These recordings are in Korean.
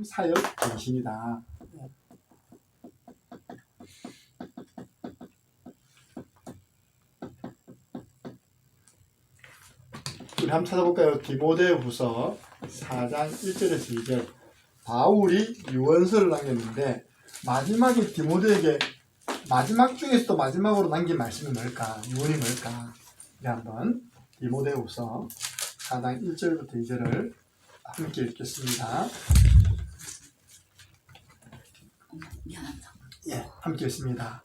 사역 정신이다. 우리 한번 찾아볼까요? 디모데후서 4장 1절에서 2절. 바울이 유언서를 남겼는데 마지막에 디모데에게 마지막 중에서도 마지막으로 남긴 말씀이 뭘까? 유언이 뭘까? 우리 한번 디모데후서 4장 1절부터 2절을 함께 읽겠습니다. 예, 함께 읽습니다.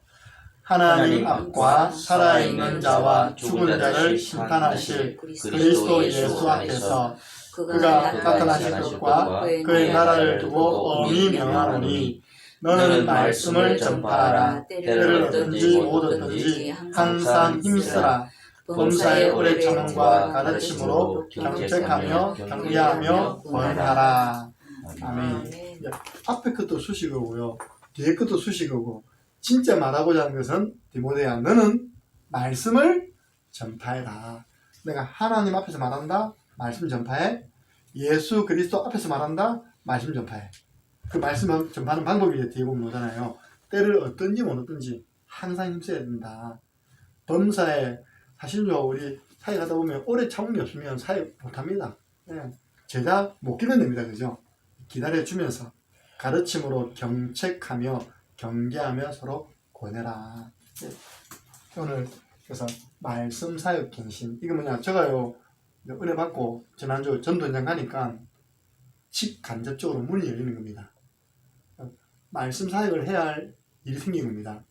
하나님 앞과 살아있는 자와 죽은 자를 심판하실 그리스도 예수 앞에서 그가 나타나실 것과 그의 나라를 두고 엄히 명하노니 너는 말씀을 전파하라. 때를 얻든지 못 얻든지 항상 힘쓰라. 범사의 오래 참음과 가르침으로 경책하며 경계하며 권하라. 아멘. 앞에 것도 수식어고요. 뒤에 것도 수식어고 진짜 말하고자 하는 것은 디모데야 너는 말씀을 전파해라. 내가 하나님 앞에서 말한다. 말씀 전파해. 예수 그리스도 앞에서 말한다. 말씀 전파해. 그 말씀 전파하는 방법이 뒤에 보면 오잖아요. 때를 얻든지 못 얻든지 항상 힘써야 된다. 범사에 사실요 우리 사역하다 보면 오래 참음이 없으면 사역 못합니다. 제자 못 기다립니다. 그죠? 기다려주면서 가르침으로 경책하며 경계하며 서로 권해라. 오늘 그래서 말씀 사역 갱신 이거 뭐냐 제가요 은혜 받고 지난주 전도 현장 가니까 직간접적으로 문이 열리는 겁니다. 말씀 사역을 해야 할 일이 생긴 겁니다.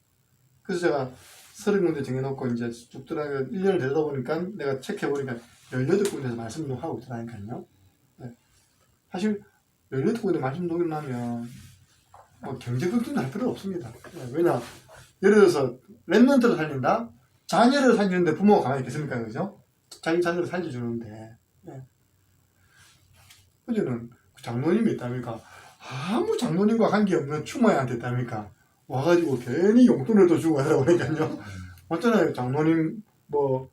그래서 제가 30군데 정해놓고 이제 쭉 들어가 1년을 되다 보니까 내가 체크해보니까 18군데에서 말씀 운동하고 있더라니까요. 사실 18군데 말씀 운동하면 뭐 경제 걱정도 할 필요 없습니다. 왜냐 예를 들어서 랩런트를 살린다? 자녀를 살리는데 부모가 가만히 있겠습니까? 그죠? 자기 자녀를 살려주는데 어제는 장로님이 있답니까? 아무 장로님과 관계없는 추모애한테 있답니까? 와가지고 괜히 용돈을 더 주고 하라고 그러니까요. 어쩌나요? 장로님 뭐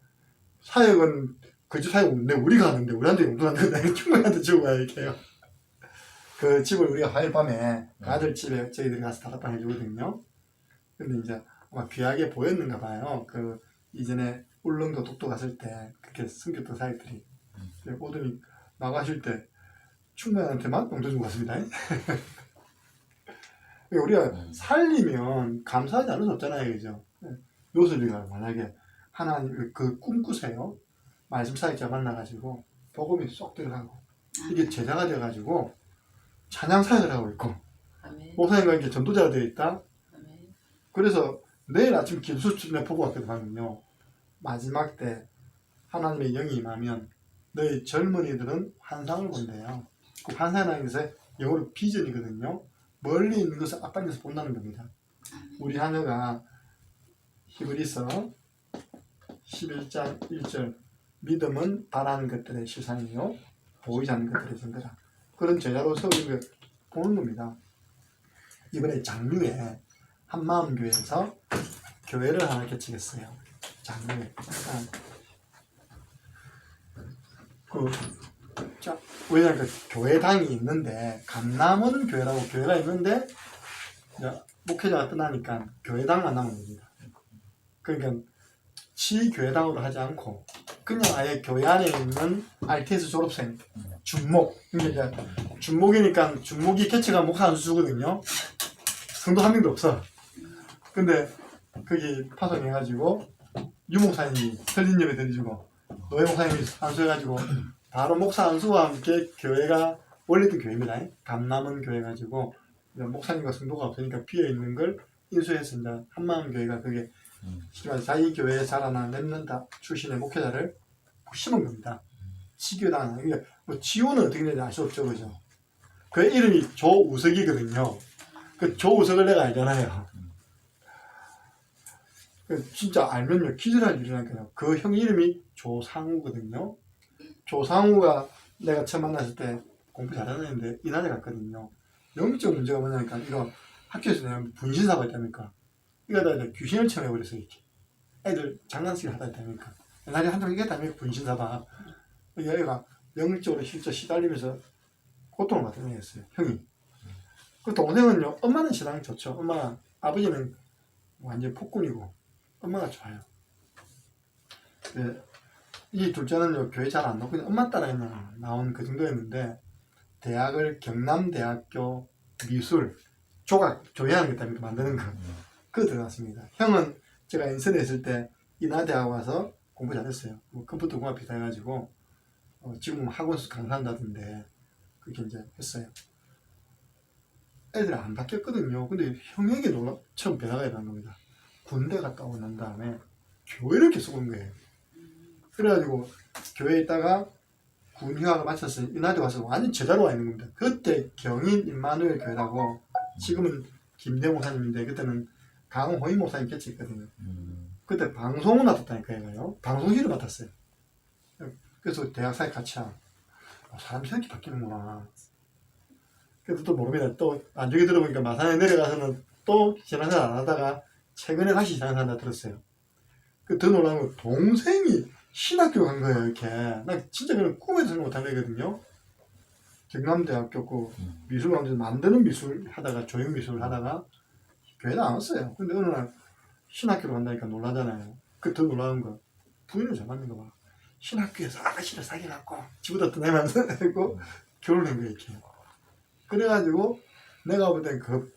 사역은 그 집 사역 없는데 우리가 하는데 우리한테 용돈 안 된다. 추모애한테 주고 가야 이렇게요. 그 집을 우리가 화요일 밤에 아들 집에 저희들이 가서 다락방 해주거든요. 근데 이제 아마 귀하게 보였는가 봐요. 그 이전에 울릉도 독도 갔을 때 그렇게 숨겼던 사역들이 오더니 나가실 때 충만한테만 용돈 주고 갔습니다. 우리가 살리면 감사하지 않을 수 없잖아요. 그죠? 요술이가 만약에 하나님 그 꿈꾸세요. 말씀 사역자 만나가지고 복음이 쏙 들어가고 이게 제자가 돼가지고 찬양 사역을 하고 있고 목사님과 이렇게 전도자가 되어 있다. 아멘. 그래서 내일 아침 김수춘에 보고 왔거든요. 마지막 때 하나님의 영이 임하면 너희 젊은이들은 환상을 본대요. 그 환상이라는 것은 영어로 비전이거든요. 멀리 있는 것을 앞당겨서 본다는 겁니다. 우리 하녀가 히브리서 11장 1절 믿음은 바라는 것들의 실상이요 보이지 않는 것들의 증거다. 그런 제자로서 우리가 보는 겁니다. 이번에 장류에 한마음교회에서 교회를 하나 개척했어요. 장류에. 왜냐하면 그 교회당이 있는데 감남원 교회라고 교회가 있는데 목회자가 떠나니까 교회당만 남은 겁니다. 그러니까 치교회당으로 하지 않고 그냥 아예 교회 안에 있는 RTS 졸업생 준목. 그러니까 준목이니까 준목이 개척한 목사 한 수거든요. 성도 한 명도 없어. 근데 거기 파송해가지고 유목사님이 설린 예배 드려주고 노예 목사님이 안수해가지고 바로 목사 안수와 함께 교회가 원래 있던 교회입니다. 감남은 교회 가지고 목사님과 성도가 없으니까 비어있는 걸 인수해서 이제 한마음교회가 그게 자기 교회에 자라난 랩런트 출신의 목회자를 심은 겁니다. 치교당. 그러니까 뭐 지호는 어떻게 되는지 알 수 없죠. 그죠? 그 이름이 조우석이거든요. 그 조우석을 내가 알잖아요. 진짜 알면요 기절할 일이라니까요. 그 형 이름이 조상우거든요. 조상우가 내가 처음 만났을 때 공부 잘하는 애인데 이날에 갔거든요. 영적 문제가 뭐냐니까 이거 학교에서 내가 분신사 받았다니까 이거 다 귀신을 체험해버렸어. 이렇게 애들 장난치기 하다 했다니까 옛날에 한쪽 이겼다니까 분신사 봐. 얘가 영적으로 실제 시달리면서 고통을 받은 애였어요. 형이 그 동생은요, 엄마는 신앙이 좋죠. 엄마, 아버지는 완전 폭군이고, 엄마가 좋아요. 네, 이 둘째는요, 교회 잘 안 나오고, 그냥 엄마 따라 그냥 나온 그 정도였는데, 대학을 경남대학교 미술, 조회하는 것 때문에 만드는 거, 그거 들어갔습니다. 형은 제가 인천에 있을 때 인하대학 와서 공부 잘했어요. 뭐 컴퓨터 공학 비슷 해가지고, 지금 학원수 강사한다던데, 그렇게 이제 했어요. 애들이 안 바뀌었거든요. 근데 형에게 처음 변화가 일어난 겁니다. 군대 갔다 오고 난 다음에 교회를 계속 온 거예요. 그래가지고 교회에 있다가 군 휴학을 마쳤으니 인하대 와서 완전 제자로 와 있는 겁니다. 그때 경인 임마누엘 교회라고, 지금은 김대 목사님인데 그때는 강호임 목사님 계셨거든요. 그때 방송을 맡았다니까 얘가요. 방송실을 맡았어요. 그래서 대학사에 같이 사람이 이렇게 바뀌는구나. 그래서 또 모릅니다. 또 나중에 들어보니까 마산에 내려가서는 또 신앙생활 안 하다가 최근에 다시 신앙생활 한다 들었어요. 그 더 놀라운 건 동생이 신학교 간 거예요. 이렇게. 나 진짜 그런 꿈에도 생각 못한 거거든요. 경남대학교 그 미술관에서 만드는 미술 하다가, 조형 미술을 하다가 교회 나왔어요. 근데 어느 날 신학교로 간다니까 놀라잖아요. 그 더 놀라운 거, 부인을 잘 맞는 거 봐. 신학교에서 아가씨를 사귀어갖고 집어다 떠내면서 했고 결혼한 거예요. 이렇게. 그래가지고 내가 볼 땐 그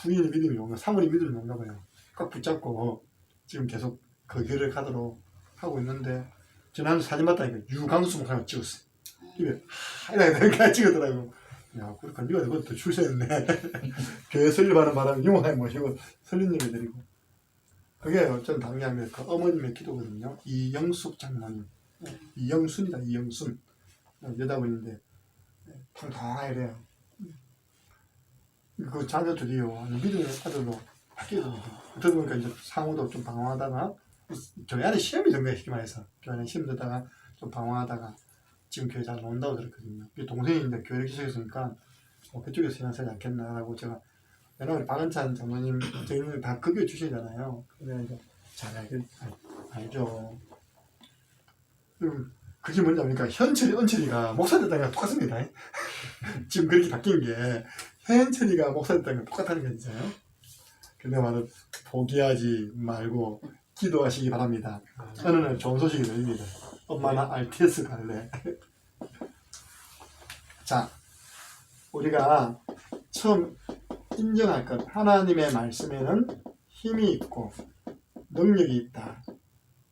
부인이 믿음이 온가, 사모님 믿음이 온가 봐요. 꽉 붙잡고 지금 계속 그 길을 가도록 하고 있는데, 지난주 사진 봤다니까 유광수 목사님 찍었어요. 입에 이렇게 찍었더라고. 야, 그러니까 네가 그것도 출세했네. 교회 설립하는 바람에 유목사님 모시고 설립 예배 드리고. 그게 어쩐 당연히 그 어머님의 기도거든요. 이영숙 장로님, 이영순이다, 이영순 여자분인데 통통하게 이래요. 그 자녀들이요, 믿음의 아들로 바뀌게 됩니다. 어떻게 보니까 이제 상호도 좀 방황하다가, 교회 안에 시험이 된 거예요, 쉽게 말해서. 교회 안에 시험 듣다가 좀 방황하다가 지금 교회 잘 나온다고 들었거든요. 동생이 이제 교회를 기속했으니까 그쪽에서 신앙생활 않겠나라고, 제가 왜냐면 박은찬 장로님, 저희는 다 그 교회 출신이잖아요. 근데 이제 잘 알죠. 그게 뭐냐니까 현철이, 은철이가 목사 됐다는 게 똑같습니다. 지금 그렇게 바뀐 게 현철이가 목사 됐다는 게 똑같다는 거 있잖아요. 근데 말은 포기하지 말고 기도하시기 바랍니다. 어느 날 좋은 소식이 들립니다. 엄마나 RTS 갈래. 자, 우리가 처음 인정할 것, 하나님의 말씀에는 힘이 있고 능력이 있다.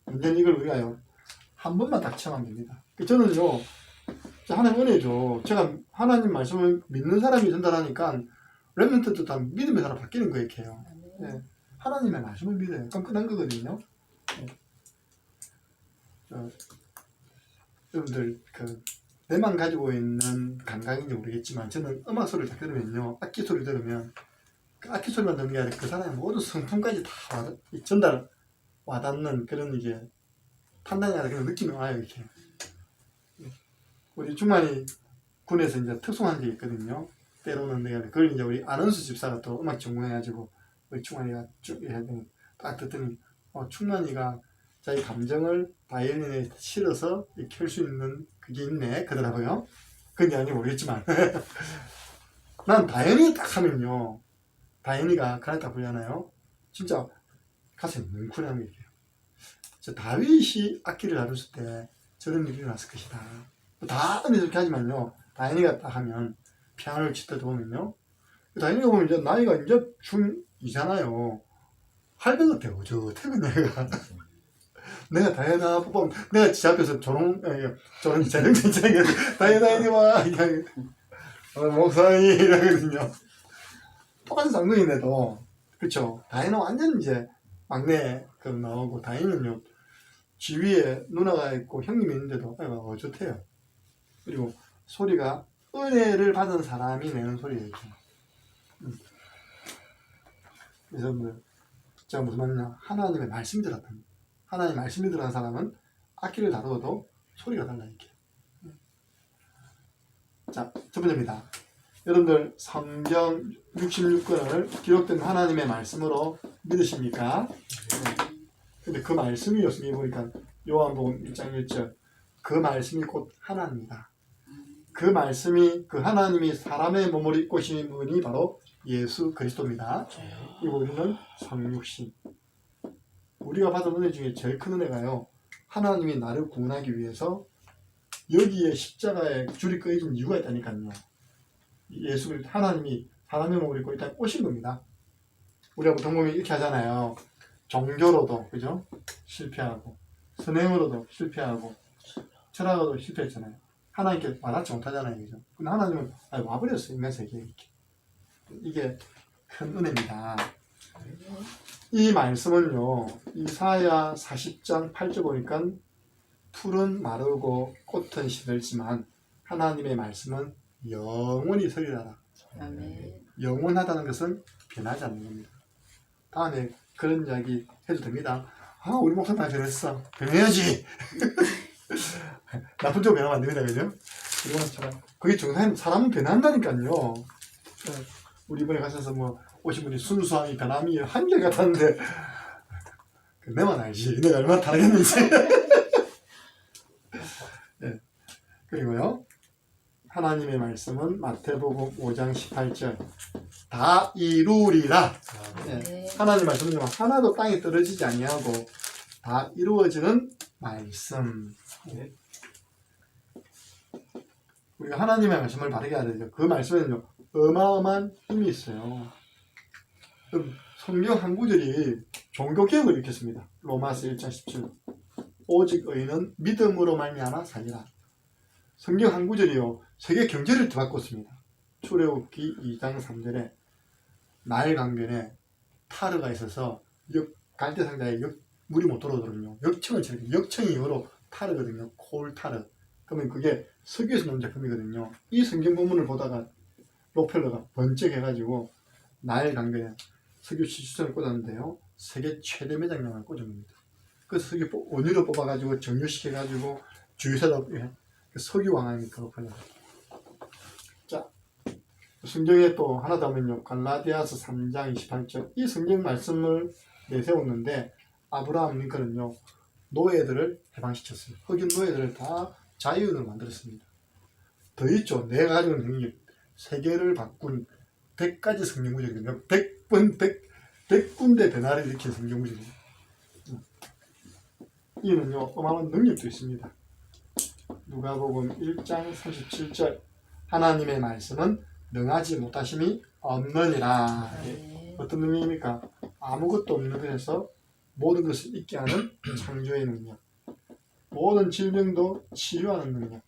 문제는 이걸 우리가요, 한 번만 딱 체험하면 됩니다. 저는요, 하나님 은혜죠. 제가 하나님 말씀을 믿는 사람이 전달하니까 렘넌트도 다 믿음의 사람 바뀌는 거예요, 이렇게요. 네. 하나님의 말씀을 믿어요. 끈끈한 거거든요. 네. 여러분들, 내만 가지고 있는 감각인지 모르겠지만, 저는 음악 소리를 다 들으면요, 악기 소리 들으면, 그 악기 소리만 듣는 게 아니라 그 사람의 모든 성품까지 다 전달 와닿는 그런 이게 판단이 아니라 그런 느낌이 와요, 이렇게. 우리 중만이 군에서 이제 특송한 게 있거든요. 때로는 내가 그걸 이제 우리 안원수 집사가 또 음악 전공해가지고 우리 충만이가 쭉 딱 듣더니 충만이가 자기 감정을 바이올린에 실어서 켤 수 있는 그게 있네 그러더라고요. 그게 아닌지 모르겠지만 난 다현이 딱 하면요, 다현이가 그렇다 부르잖아요. 진짜 가슴이 뭉클한 게 있어요. 저 다윗이 악기를 다뤘을 때 저런 일이 일어났을 것이다. 다 이렇게 하지만요, 다현이가 딱 하면 피아노를 칠 때도 보면요, 다현이가 보면 이제 나이가 이제 중2잖아요. 할배 같아, 어저태그 내가. 내가 다현아 보면 내가 지 앞에서 저런 자령진짜게 다현아 이리 와 목사님 이러거든요. 똑같은 장르인데도, 그쵸. 다현은 완전 이제 막내 나오고, 다현은요 지위에 누나가 있고 형님이 있는데도 어쩌태요. 그리고 소리가 은혜를 받은 사람이 내는 소리예요. 그래서 제가 무슨 말이냐, 하나님의 말씀이 들었다. 하나님의 말씀이 들어간 사람은 악기를 다루어도 소리가 달라 이렇게. 자, 첫 번째입니다. 여러분들 성경 66권을 기록된 하나님의 말씀으로 믿으십니까? 근데 그 말씀이 여기 보니까 요한복음 1장 1절, 그 말씀이 곧 하나님이다. 그 말씀이, 그 하나님이 사람의 몸을 입고 오신 분이 바로 예수 그리스도입니다. 그리고 우리는 성육신. 우리가 받은 은혜 중에 제일 큰 은혜가요, 하나님이 나를 구원하기 위해서 여기에 십자가에 줄이 꺼진 이유가 있다니까요. 예수 그리스도, 하나님이 사람의 몸을 입고 일단 오신 겁니다. 우리가 보통 보면 이렇게 하잖아요. 종교로도, 그죠? 실패하고, 선행으로도 실패하고, 철학으로도 실패했잖아요. 하나님께 와닿지 못하잖아요, 그죠? 근데 하나님은 와버렸어요, 인간 세계에 이렇게. 이게 큰 은혜입니다. 이 말씀은요, 이사야 40장 8절 보니까 풀은 마르고 꽃은 시들지만 하나님의 말씀은 영원히 서리라라. 영원하다는 것은 변하지 않는 겁니다. 다음에 그런 이야기 해도 됩니다. 우리 목사님 다 변했어. 변해야지. 나쁜 쪽으로 변하면 안 됩니다, 그죠? 그게 정상인 사람은 변한다니까요. 우리 이번에 가셔서 오신 분이 순수함이 변함이 한결 같았는데, 내만 알지. 내가 얼마나 다르겠는지. 네. 그리고요, 하나님의 말씀은 마태복음 5장 18절 다 이루리라. 네. 하나님 말씀은 하나도 땅에 떨어지지 아니하고 다 이루어지는 말씀. 네. 우리가 하나님의 말씀을 바르게 해야 되죠. 그 말씀에는요, 어마어마한 힘이 있어요. 성경 한 구절이 종교개혁을 일으켰습니다. 로마서 1장 17. 오직 의인은 믿음으로 말미암아 살리라. 성경 한 구절이요, 세계 경제를 뒤바꿨습니다. 출애굽기 2장 3절에 나일 강변에 타르가 있어서 갈대상자에 물이 못 들어오거든요. 역청을 치는, 역청이 영어로 타르거든요. 콜 타르. 그러면 그게 석유에서 나온 제품이거든요. 이 성경 본문을 보다가 록펠러가 번쩍해가지고 나일 강변에 석유 시스템을 꽂았는데요, 세계 최대 매장량을 꽂은 겁니다. 그래서 석유 원유로 뽑아가지고 정유시켜가지고 주유소도 석유 왕하니까 록펠러. 자, 성경에 또 하나 더 하면요, 갈라디아서 3장 28절 이 성경 말씀을 내세웠는데 아브라함 링컨은요, 노예들을 해방시켰어요. 흑인 노예들을 다 자유인으로 만들었습니다. 더 있죠. 내가 가지고 있는 능력, 세계를 바꾼 100가지 성경 구절이거든요. 100군데 변화를 일으킨 성경 구절이에요. 이는요, 어마어마한 능력도 있습니다. 누가복음 1장 37절 하나님의 말씀은 능하지 못하심이 없느니라. 어떤 능력입니까? 아무것도 없는 것에서 모든 것을 있게 하는 창조의 능력, 모든 질병도 치유하는 능력,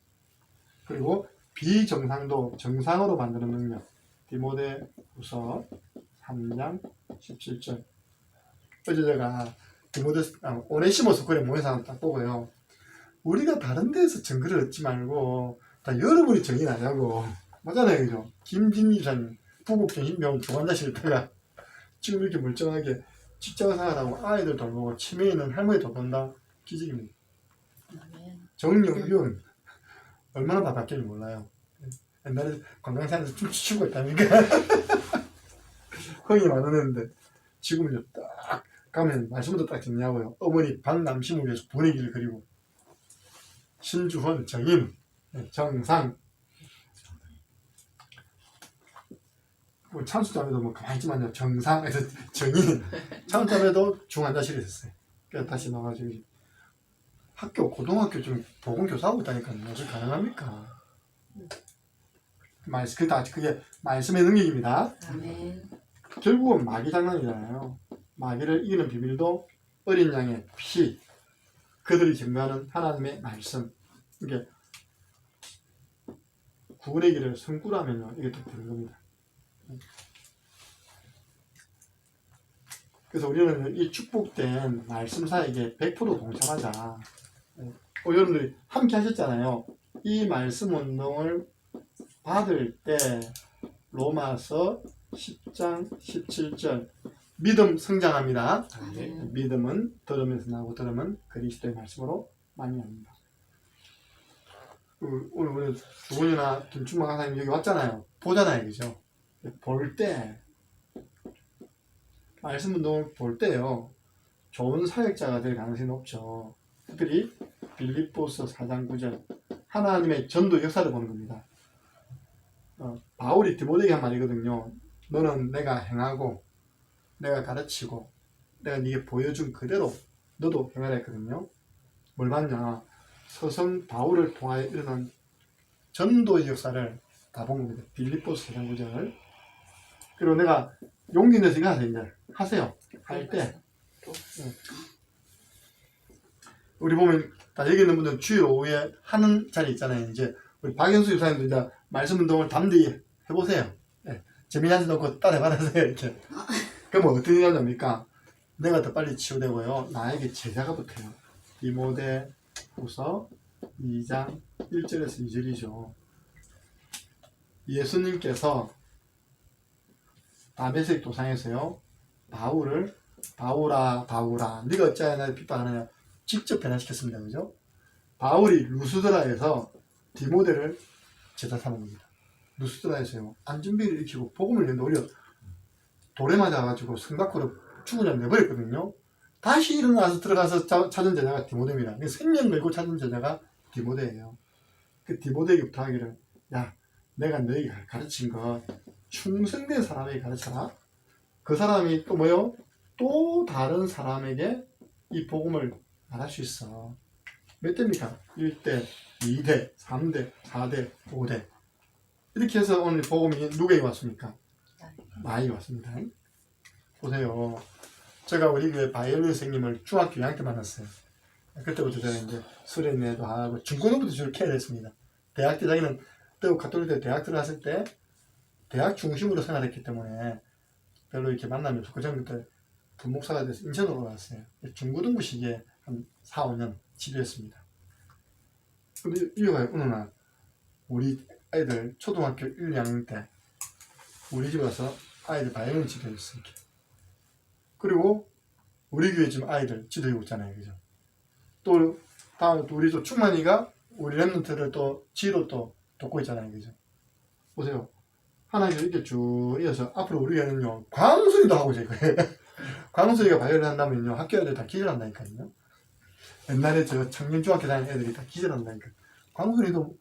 그리고 비정상도 정상으로 만드는 능력. 디모데후서 3장 17절. 어제 제가 오네시모스 그래 모인 사람 딱 보고요, 우리가 다른 데서 증거를 얻지 말고 다 여러분이 정의하냐고. 맞잖아요, 그죠? 김진희 기자님 부국경 인명 중환자실에 있다가 지금 이렇게 멀쩡하게 직장생활하고 아이들 돌보고 치매 있는 할머니 돌본다. 기적입니다. 정영균 얼마나 바빴길지 몰라요. 옛날에 관광산에서 춤추고 있다니까. 흥이 많았는데 지금은 딱 가면 말씀도 딱 정리하고요. 어머니 박남심을 위해서 분위기를 그리고 신주헌 정임 정상 참수자매도 가만히 있지만요, 정상에서 정인 참수자매도 중환자실에 있었어요. 그래서 다시 나와가지고 학교 고등학교 좀 보건교사하고 있다니까요. 어떻게 가능합니까? 그게 말씀의 능력입니다. 아멘. 결국은 마귀 장난이잖아요. 마귀를 이기는 비밀도 어린 양의 피, 그들이 증거하는 하나님의 말씀. 이게 구원의 길을 성꾸라면요, 이게 또 되는 겁니다. 그래서 우리는 이 축복된 말씀사에게 100% 동참하자. 여러분들이 함께 하셨잖아요. 이 말씀 운동을 받을 때 로마서 10장 17절 믿음 성장합니다. 믿음은 들으면서 나고 들으면 그리스도의 말씀으로 만미합니다. 오늘 우리 주원이나 김충만 강사님 여기 왔잖아요. 보잖아요, 그죠? 볼 때 말씀 운동을 볼 때요, 좋은 사역자가 될 가능성이 높죠. 특별히 빌립보서 4장 9절 하나님의 전도 역사를 보는 겁니다. 바울이 디모데에게 한 말이거든요. 너는 내가 행하고 내가 가르치고 내가 네게 보여준 그대로 너도 행하라 했거든요. 뭘 봤냐? 서성 바울을 통하여 일어난 전도의 역사를 다 본 겁니다. 빌립보서 4장 9절을. 그리고 내가 용기 내서 이거 하세요. 이제 하세요. 할 때 우리 보면 다 여기 있는 분들은 주일 오후에 하는 자리 있잖아요. 이제 우리 박연수 유사님도 이제 말씀 운동을 담대히 해보세요. 예. 재미나지 놓고 따라 받으세요. 이렇게. 그럼 어떻게 되냐니까 내가 더 빨리 치유되고요. 나에게 제자가 붙어요. 디모데후서 2장 1절에서 2절이죠. 예수님께서 다메섹 도상에서요. 바울을 바울아 네가 어찌하여 나를 비판하느냐 직접 변화시켰습니다. 그죠? 바울이 루스드라에서 디모데를 제자 삼은 겁니다. 루스드라에서요. 안준비를 일으키고 복음을 내는데 오히려 돌에 맞아가지고 승 밖으로 죽으려 내버렸거든요. 다시 일어나서 들어가서 찾은 제자가 디모데입니다. 생명 걸고 찾은 제자가 디모데예요. 그 디모데에게 부탁하기를 야 내가 너에게 가르친 거 충성된 사람에게 가르쳐라. 그 사람이 또 뭐요? 또 다른 사람에게 이 복음을 말할 수 있어. 몇 대입니까? 1대, 2대, 3대, 4대, 5대. 이렇게 해서 오늘 복음이 누구에게 왔습니까? 나에게 왔습니다. 보세요. 제가 우리 교회 바이올린 선생님을 중학교 2학년 때 만났어요. 그때부터 제가 이제 수련회도 하고 중고등부터 주로 케어를 했습니다. 대학 때 자기는 또 가톨릭대 대학 들어갔을 때 대학 중심으로 생활했기 때문에 별로 이렇게 만남이 없었고 저는 그때 부목사가 돼서 인천으로 갔어요. 중고등부 시기에 한 4, 5년 지도했습니다. 근데 이유가 어느 날 우리 아이들 초등학교 1, 2학년 때 우리 집에 와서 아이들 바이올린 지도했어요. 그리고 우리 교회 지금 아이들 지도하고 있잖아요. 그죠? 또 다음에 또 우리 또 충만이가 우리 랩런트를 또 지로 또 돕고 있잖아요. 그죠? 보세요. 하나님께서 이렇게 쭉 이어서 앞으로 우리 교회는요 광순이도 하고 있어요. 광순이가 바이올린 한다면요 학교 애들 다 기절한다니까요. 옛날에 저 청년 중학교 다니는 애들이 다 기절한다니까. 광순이도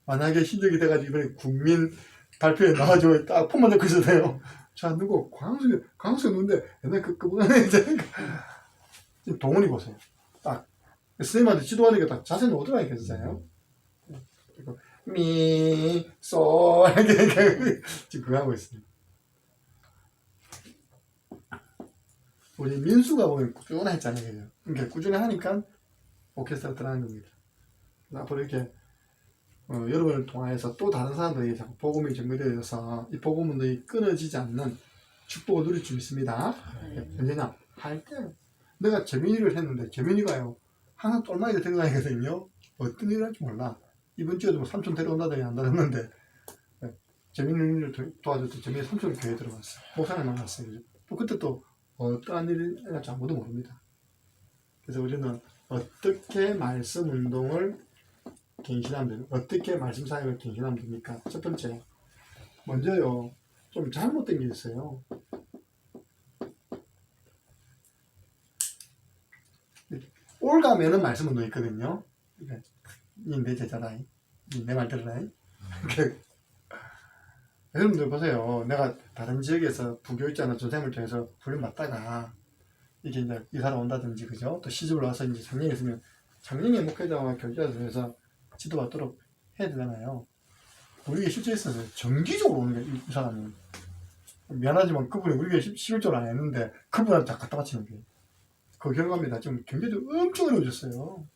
만약에 실력이 돼가지고 이번에 국민 발표에 나와가지고 딱 폰만 잡고 있어요. 자 누구 광순이 누군데 옛날 그분은 이제 동훈이 보세요. 딱 선생님한테 지도하니까 딱 자세는 오더라니까 진짜요. 미소 이렇게 지금 그거 하고 있습니다. 우리 민수가 보면 꾸준했잖아요. 그러니까 꾸준히 하니까 오케스트라 들어가는 겁니다. 앞으로 이렇게 여러분을 통해서 또 다른 사람들에게 자꾸 복음이 전개되어서 이 복음은 끊어지지 않는 축복을 누릴 수 있습니다. 언제냐? 할 때 내가 재민이를 했는데 재민이가요 항상 똘마이를 데리고 다니거든요. 어떤 일을 할지 몰라. 이번 주에도 뭐 삼촌 데려온다더니 안 데려왔는데 재민이를 도와줬더니 재민이 삼촌 교회에 들어갔어요. 목사님 만났어요. 그죠? 또 그때 또 어떠한 일이 할지 아무도 모릅니다. 그래서 우리는 어떻게 말씀 운동을 갱신하면 됩니까? 어떻게 말씀 사역을 갱신하면 됩니까? 첫 번째, 먼저요, 좀 잘못된 게 있어요. 올가면은 말씀 운동이 있거든요. 그러니까, 내 제자라, 내 말 들으라. 여러분들 보세요. 내가 다른 지역에서 부교육자나 전생을 통해서 훈련 받다가 이게 이제 이사를 온다든지, 그죠? 또 시집을 와서 이제 작년에 있으면 작년에 목회자와 교육자에서 지도받도록 해야 되잖아요. 우리가 실제 있어서 정기적으로 오는 게 이 사람은 미안하지만 그분이 우리가 11조를 안 했는데 그분한테 다 갖다 바치는 게 그 결과입니다. 지금 경제도 엄청 어려워졌어요.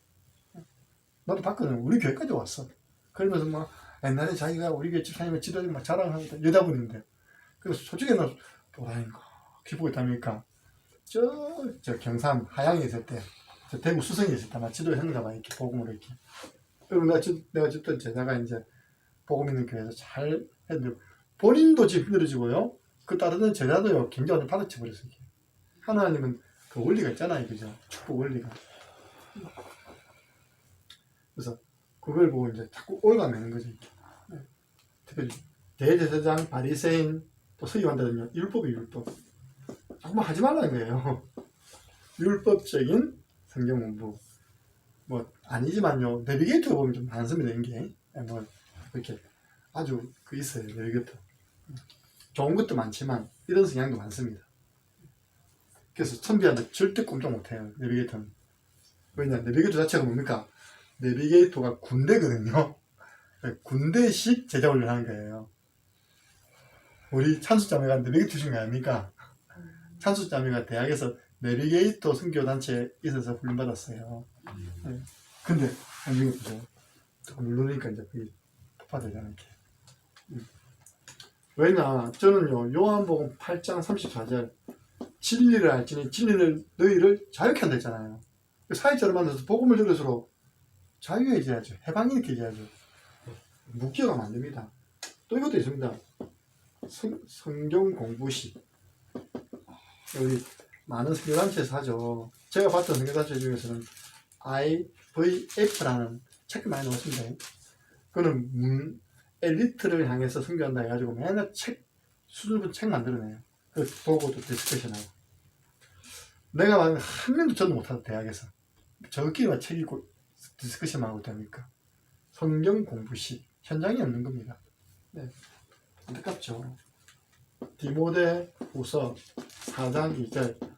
나도 봤거든. 우리 교회까지 왔어. 그러면서 막 옛날에 자기가 우리 교회 집사님을 지도하고 막 자랑하고 여자분인데 그래서 솔직히 나 도라인가 기쁘고 있다니까 저 경산 하양에 있을 때 저 대구 수성에 있을 때 나 지도했는가 봐. 이렇게 복음으로 이렇게. 그리고 내가 듣던 제자가 이제 복음 있는 교회에서 잘 했는데 본인도 지금 힘들어지고요. 그 따르는 제자도요 굉장히 받아쳐 버렸어요. 하나님은 그 원리가 있잖아요, 그죠? 축복 원리가. 그래서 그걸 보고 이제 자꾸 올가매는 거죠. 특별히 대제사장, 바리새인 또 서기관들은요 율법이 율법. 자꾸만 하지 말라는 거예요. 율법적인 성경 공부. 뭐 아니지만요 내비게이터 보면 좀 많습니다. 이게 뭐 이렇게 아주 그 있어요 내비게이터. 좋은 것도 많지만 이런 성향도 많습니다. 그래서 선비한테 절대 꼼짝 못해요. 내비게이터는. 왜냐, 내비게이터 자체가 뭡니까? 내비게이터가 군대거든요. 군대식 제자훈련을 하는 거예요. 우리 찬수자매가 내비게이터 주신 거 아닙니까? 찬수자매가 대학에서 내비게이터 선교단체에 있어서 훈련받았어요. 네. 근데 이거 보세요. 누르니까 이제 그게 폭파되잖아요. 이렇게. 왜냐, 저는요, 요한복음 8장 34절 진리를 알지니 진리는 너희를 자유케 한다 했잖아요. 사회자를 만나서 복음을 들을수록 자유해져야죠. 해방일으켜져야죠. 묶여가면 안 됩니다. 또 이것도 있습니다. 성경 공부식. 우리 많은 선교단체에서 하죠. 제가 봤던 선교단체 중에서는 IVF라는 책 많이 나왔습니다. 그거는 엘리트를 향해서 선교한다 해가지고 맨날 수준급 책 만들어내요. 그 보고 또 디스커션하고. 내가 한 명도 전도 못하다 대학에서. 저끼리만 책 읽고 디스커션만 하고 있다니까. 성경 공부식. 현장이 없는 겁니다. 네. 안타깝죠. 디모데 후서 4장 2절.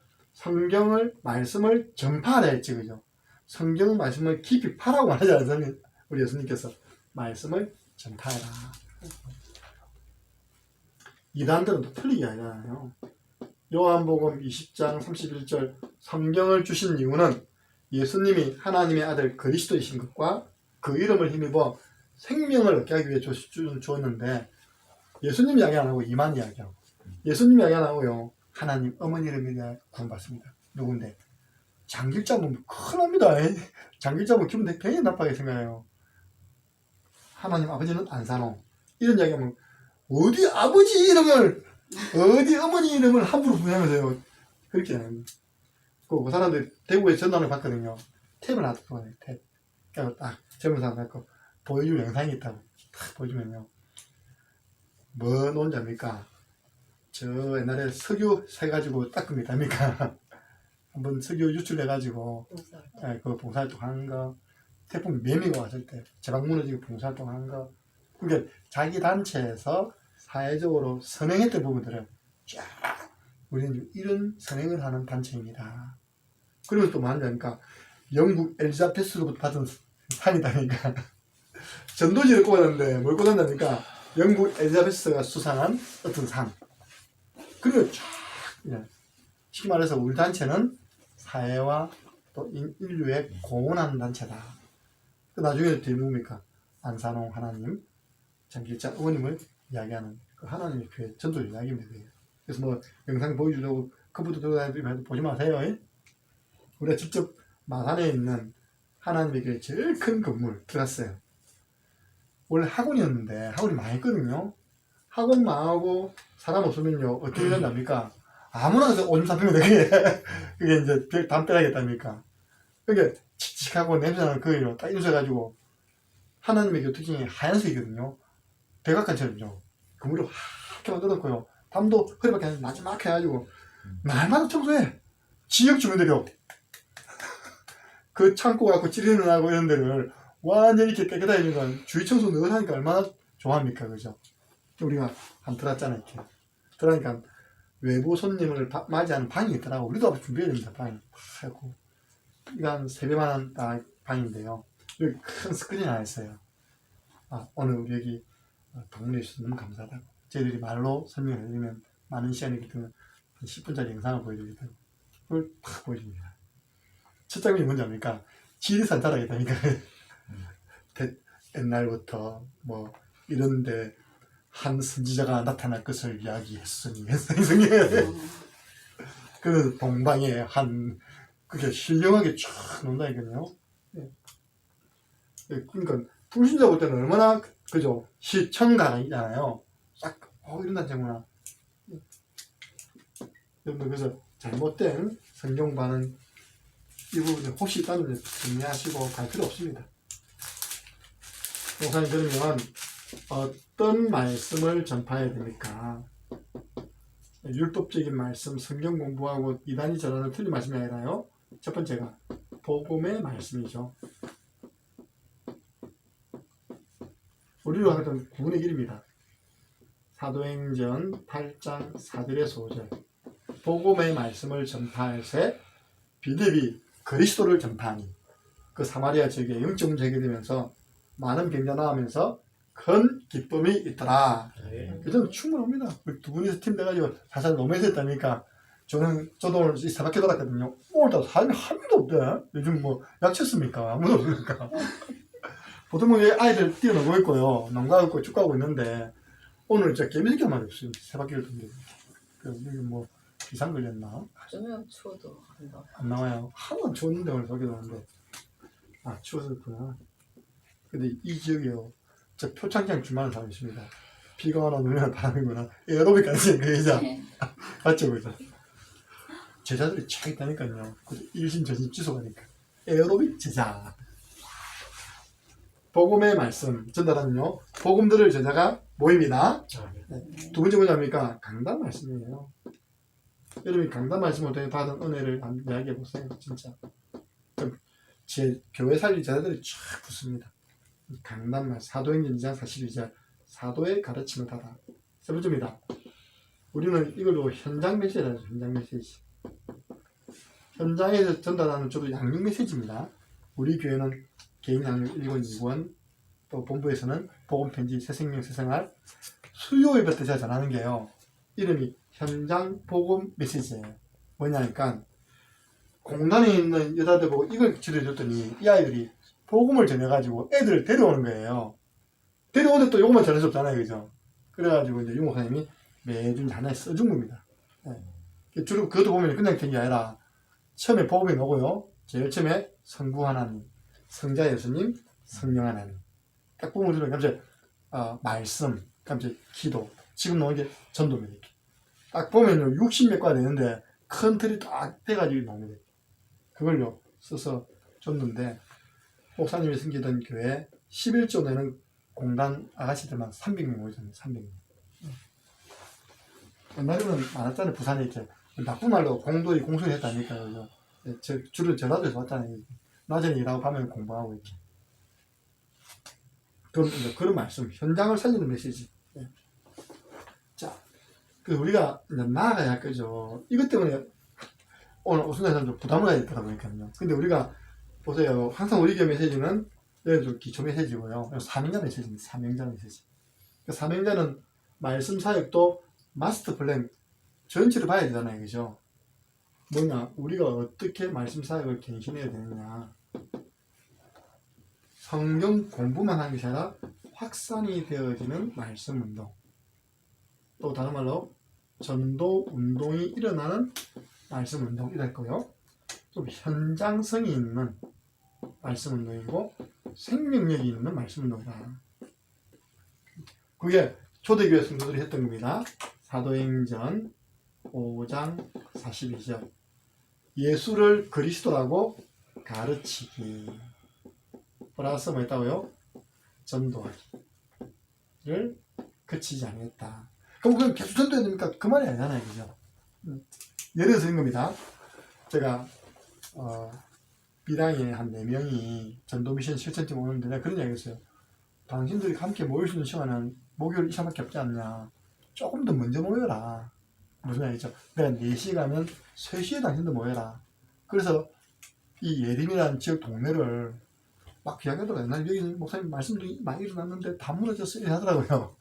말씀을 전파하라 했지, 그죠? 성경 말씀을 깊이 파라고 하지 않습니까? 우리 예수님께서 말씀을 전파해라. 이단들은 또 틀리게 하잖아요. 요한복음 20장 31절 성경을 주신 이유는 예수님이 하나님의 아들 그리스도이신 것과 그 이름을 힘입어 생명을 얻게 하기 위해 주었는데 예수님 이야기 안 하고 이만 이야기하고 예수님 이야기 안 하고요. 하나님 어머니 이름에 구원받습니다. 누군데? 장길자 보면 큰일 납니다. 장길자 보면 기분 되게 괜히 나쁘게 생각해요. 하나님 아버지는 안산호. 이런 이야기하면 어디 아버지 이름을 어디 어머니 이름을 함부로 부르면서요. 그렇게 하는 그 사람들이 대구에 전단을 봤거든요. 탭을 놔두고 탭. 그러니까 딱 젊은 사람 거 보여주는 영상이 있다고 딱 보여주면요. 뭐 논자입니까? 저 옛날에 석유 세가지고 닦습니다. 합니까? 한번 석유 유출해가지고 그 봉사활동 하는 거, 태풍 매미가 왔을 때 제방 무너지고 봉사활동 하는 거, 그러니까 자기 단체에서 사회적으로 선행했던 부분들을 쫙 우리는 이런 선행을 하는 단체입니다. 그리고 또 뭐하냐니까 영국 엘리자베스로부터 받은 상이다니까 전도지를 꼽았는데 뭘 꼽았냐니까 영국 엘리자베스가 수상한 어떤 상. 그리고 쫙 쉽게 말해서 우리 단체는 사회와 또 인류에 공헌하는 단체다. 그 나중에 뒤에 뭡니까? 안산홍 하나님, 장길자 어머님을 이야기하는 그 하나님의 교회 전도 이야기입니다. 그래서 뭐 영상 보여주려고 컴퓨터 들고 다니면 보지 마세요. 우리가 직접 마산에 있는 하나님의 교회 제일 큰 건물 들어갔어요. 원래 학원이었는데 학원이 망했거든요. 학원 망하고 사람 없으면요 어떻게 된답니까? 아무나 가서 오줌 싸면 돼. 그게 이제 담벼락이었답니까? 그게 칙칙하고 냄새나는 거예요. 딱 인수해가지고 하나님의 그 특징이 하얀색이거든요. 백악관처럼요. 그물을 하얗게 만들어놓고요. 밤도 허리밖에 안 나지 나지막해 해가지고 날마다 청소해. 지역 주민들이요. 그 창고 갖고 찌르는 하고 이런 데를 완전히 이렇게 깨끗하게 해주니까 주위 청소 늘 하니까 얼마나 좋아합니까? 그죠? 우리가 한 들어왔잖아요. 이렇게. 들어가니까 외부 손님을 맞이하는 방이 있더라고. 우리도 앞에 준비해야 됩니다. 방이. 하고. 이거 한 3배만한 방인데요. 여기 큰 스크린 하나 있어요. 오늘 우리 여기 방문해 주셔서 너무 감사하다고. 저희들이 말로 설명을 해드리면 많은 시간이기 때문에 한 10분짜리 영상을 보여드리겠다고. 그걸 탁 보여줍니다. 첫 장면이 뭔지 압니까? 지리산 자락이다니까. 옛날부터 뭐 이런데 한 선지자가 나타날 것을 이야기했으니 그래서 동방에 그게 신령하게 쫙 논다니까요. 그러니까 불신자 볼 때는 얼마나 그죠? 시청가이잖아요. 딱 이런 단체구나. 여러분 그래서 잘못된 성경반은 이 부분에 혹시 있다면 정리하시고 갈 필요 없습니다. 목사님 그러면 어떤 말씀을 전파해야 됩니까? 율법적인 말씀, 성경 공부하고 이단이 전하는 틀린 말씀이 아니라요. 첫 번째가 복음의 말씀이죠. 우리로 하던 구원의 길입니다. 사도행전 8장 4절에서 5절. 복음의 말씀을 전파할세 빌립이 그리스도를 전파하니 그 사마리아 지역에 영적 문제가 해결되면서 많은 병자 나오면서 큰 기쁨이 있더라. 그래서 충분합니다. 두 분이서 팀 돼가지고 사실 너무 했다니까 저도 오늘 이 새벽에 돌았거든요. 오늘도 사람이 한 명도 없대. 요즘 뭐 약쳤습니까? 아무도 없으니까. 보통은 아이들 뛰어놀고 있고요. 농구하고 있고 축구하고 있는데 오늘 진짜 개미새끼 말이 없어요. 새벽기를 던지고. 여기 뭐 이상 걸렸나? 조명 추워도 안 나와. 안 나와요. 하나도 안 추웠는데 오늘 저기 나오는데. 아 추웠었구나. 근데 이 지역이요. 저 표창장 줄만한 사람이 있습니다. 비가 와나 눈이 와나 바람이구나. 에어로빅 하는 그 여자. 맞죠, 그죠? 제자들이 쫙 있다니까요. 일심전심 지속하니까. 에어로빅 제자. 복음의 말씀 전달하는요. 복음들을 제자가 모입니다. 네. 두 번째 뭐냐니까 강단 말씀이에요. 여러분이 강단 말씀을 통해 받은 은혜를 한번 이야기해 보세요. 진짜. 제 교회 살릴 제자들이 쫙 붙습니다. 강단 말씀. 사도행전 2장 42절. 사도의 가르침을 받아. 세 번째입니다. 우리는 이걸로 현장 메시지를 하죠. 현장 메시지. 현장에서 전달하는 주로 양육 메시지입니다. 우리 교회는 개인 양육 1권 2권 또 본부에서는 복음편지 새생명 새생활 수요일부터 제가 전하는 게요. 이름이 현장 복음 메시지예요. 뭐냐니까 공단에 있는 여자들 보고 이걸 지도해줬더니 이 아이들이 복음을 전해가지고 애들을 데려오는 거예요. 데려오는데 또 요것만 전할 수 없잖아요. 그죠? 그래가지고 이제 유목사님이 매주 하나에 써준 겁니다. 네. 주로 그것도 보면 그냥 된 게 아니라 처음에 복음이 나오고요. 제일 처음에 성부 하나님, 성자 예수님, 성령 하나님. 딱 보면 우리는 갑자기 말씀, 갑자기 기도. 지금 나오는 게 전도입니다. 이렇게. 딱 보면요 60몇 과 되는데 큰 틀이 딱 돼가지고 나옵니다. 그걸요 써서 줬는데 목사님이 섬기던 교회 11조 내는 공단 아가씨들만 300명 모이잖아요. 300명. 옛날에는 많았잖아요. 부산에 이렇게 나쁜 말로 공도리 공수를 했다니까요. 주로 전라도에서 왔잖아요. 낮에는 일하고 밤에는 공부하고 이렇게. 그런 말씀, 현장을 살리는 메시지. 네. 자, 우리가 나아가야 할 거죠. 이것 때문에 오늘 오순절에 좀 부담을 해야 되더라고요. 근데 우리가 보세요. 항상 우리 교회 메시지는 얘도 기초 메시지고요. 사명자 메시지입니다. 사명자 메시지. 사명자는 말씀 사역도 마스터 플랜 전체를 봐야 되잖아요. 그죠? 뭐냐? 우리가 어떻게 말씀 사역을 갱신해야 되느냐. 성경 공부만 하는 것이 아니라 확산이 되어지는 말씀 운동. 또 다른 말로 전도 운동이 일어나는 말씀 운동 이럴 거요. 좀 현장성이 있는 말씀 운동이고 생명력이 있는 말씀 운동이다. 그게 초대교회 성도들이 했던 겁니다. 사도행전 5장 42절. 예수를 그리스도라고 가르치기. 플러스 뭐 있다고요? 전도하기를 그치지 않겠다. 그럼 계속 전도해야 됩니까? 그 말이 아니잖아요. 그죠? 예를 들어서 이런 겁니다. 제가 비당에 한 4명이 전도미션 실천팀 오는데 내가 그런 이야기 했어요. 당신들이 함께 모일 수 있는 시간은 목요일 이 시간밖에 없지 않냐. 조금 더 먼저 모여라. 무슨 말이죠? 내가 4시에 가면 3시에 당신도 모여라. 그래서 이 예림이라는 지역 동네를 막 이야기하더라고요. 옛날 여기 목사님 말씀들이 많이 일어났는데 다 무너졌어. 이렇게 하더라고요.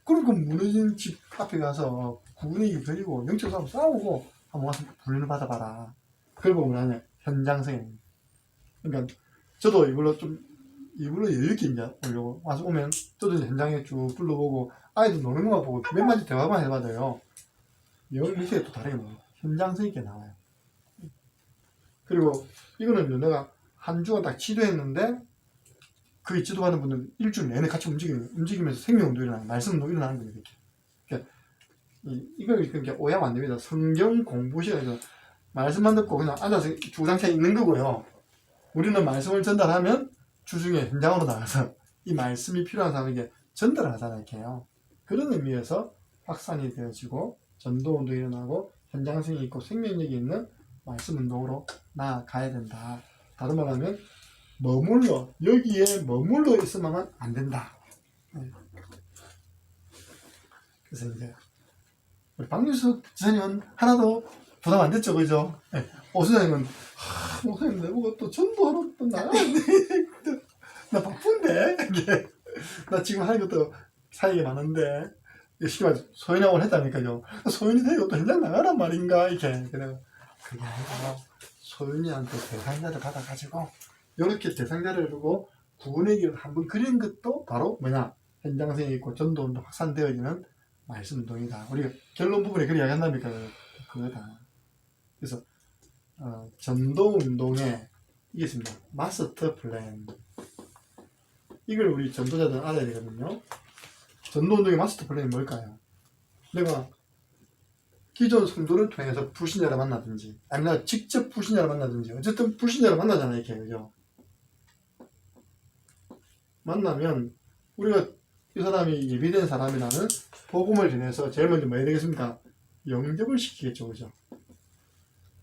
그럼 그 무너진 집 앞에 가서 분위기 그리고 영적으로 싸우고 한번 와서 훈련을 받아봐라. 그걸 보면 하냐 현장성입니다. 그러니까 저도 이걸로 여유있게 이제 오려고 와서 오면 저도 이제 현장에 쭉 둘러보고 아이들 노는 거 보고 몇 마디 대화만 해봐도요. 영 미세에 또 다르게 나와요. 현장성 있게 나와요. 그리고 이거는 내가 한 주간 딱 지도했는데 그 지도하는 분들은 일주일 내내 같이 움직이면서 생명운동 일어나는 말씀운동 일어나는 거예요. 이렇게. 그러니까 이걸 그러니까 오해하면 안 됩니다. 성경 공부 시간에서 말씀만 듣고 그냥 앉아서 주구장창 있는 거고요. 우리는 말씀을 전달하면 주중에 현장으로 나가서 이 말씀이 필요한 사람에게 전달을 하잖아요. 이렇게요. 그런 의미에서 확산이 되어지고 전도운동이 일어나고 현장성이 있고 생명력이 있는 말씀운동으로 나아가야 된다. 다른 말 하면 여기에 머물러 있으면 안 된다. 그래서 이제 우리 박유수 지사님은 하나도 부담 안 됐죠, 그죠? 네. 오수장님은 목사님 내보고 또 전도하러 또 나가야 돼. 나 바쁜데. 나 지금 하는 것도 사이에 많은데 열심히 소연하고 했다니까요. 소연이 되고 또 현장 나가란 말인가 이렇게. 그냥 그게 아니고 소연이한테 대상자를 받아가지고 이렇게 대상자를 두고 구원의 길을 한번 그린 것도 바로 뭐냐, 현장성이 있고 전도운동 확산되어지는 말씀운동이다. 우리가 결론 부분에 그렇게 이야기한답니까? 그거다. 그래서 전도운동에 이게 있습니다. 마스터 플랜. 이걸 우리 전도자들은 알아야 되거든요. 전도운동의 마스터 플랜이 뭘까요? 내가 기존 성도를 통해서 불신자를 만나든지 아니면 직접 불신자를 만나든지 어쨌든 불신자를 만나잖아요. 이렇게. 그죠? 만나면 우리가 이 사람이 예비된 사람이라는 복음을 전해서 제일 먼저 뭐 해야 되겠습니까? 영접을 시키겠죠. 그죠?